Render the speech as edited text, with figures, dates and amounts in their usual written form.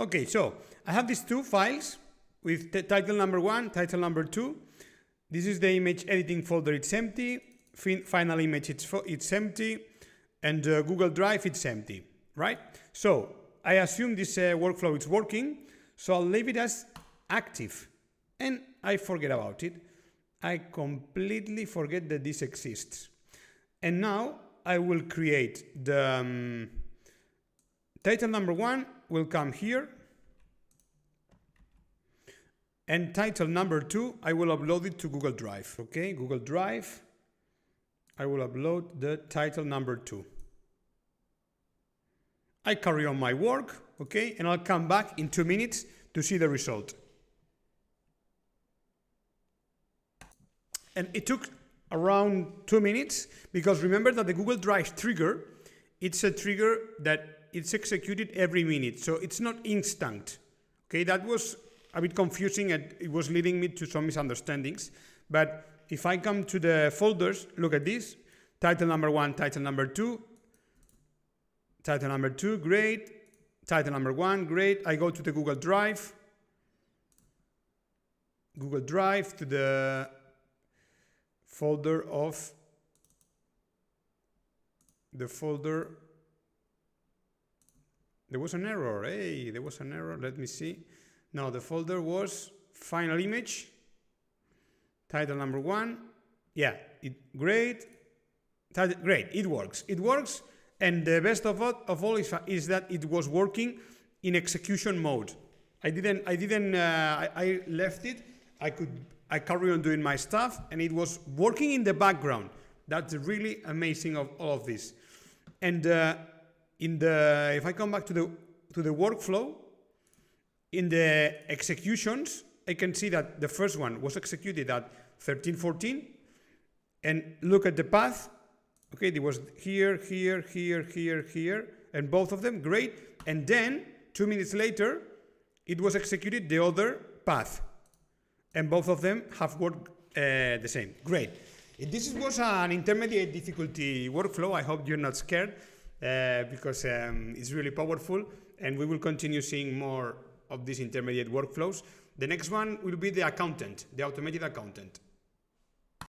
Okay, so I have these two files with the title number 1, title number 2. This is the image editing folder, it's empty. Final image, it's empty. And Google Drive, it's empty, right? So I assume this workflow is working, so I'll leave it as active. And I forget about it. I completely forget that this exists. And now I will create the title number 1 will come here. And title number 2, I will upload it to Google Drive. Okay, Google Drive. I will upload the title number 2. I carry on my work, okay, and I'll come back in 2 minutes to see the result. And it took around 2 minutes, because remember that the Google Drive trigger, it's a trigger that it's executed every minute, so it's not instant. Okay, that was a bit confusing and it was leading me to some misunderstandings. But if I come to the folders, look at this, title number 1, title number 2, title number 2, great, title number 1, great. I go to the Google Drive to the folder of the folder. There was an error. Hey, there was an error. Let me see. No, the folder was final image, title number 1. Yeah, great. Great, it works. It works, and the best of all is that it was working in execution mode. I left it. I carry on doing my stuff, and it was working in the background. That's really amazing of all of this. And if I come back to the workflow, in the executions, I can see that the first one was executed at 13:14, and look at the path. Okay, it was here, here, here, here, here, and both of them, great. And then 2 minutes later, it was executed the other path, and both of them have worked the same. Great. This was an intermediate difficulty workflow. I hope you're not scared, because it's really powerful, and we will continue seeing more of these intermediate workflows. The next one will be the accountant, the automated accountant.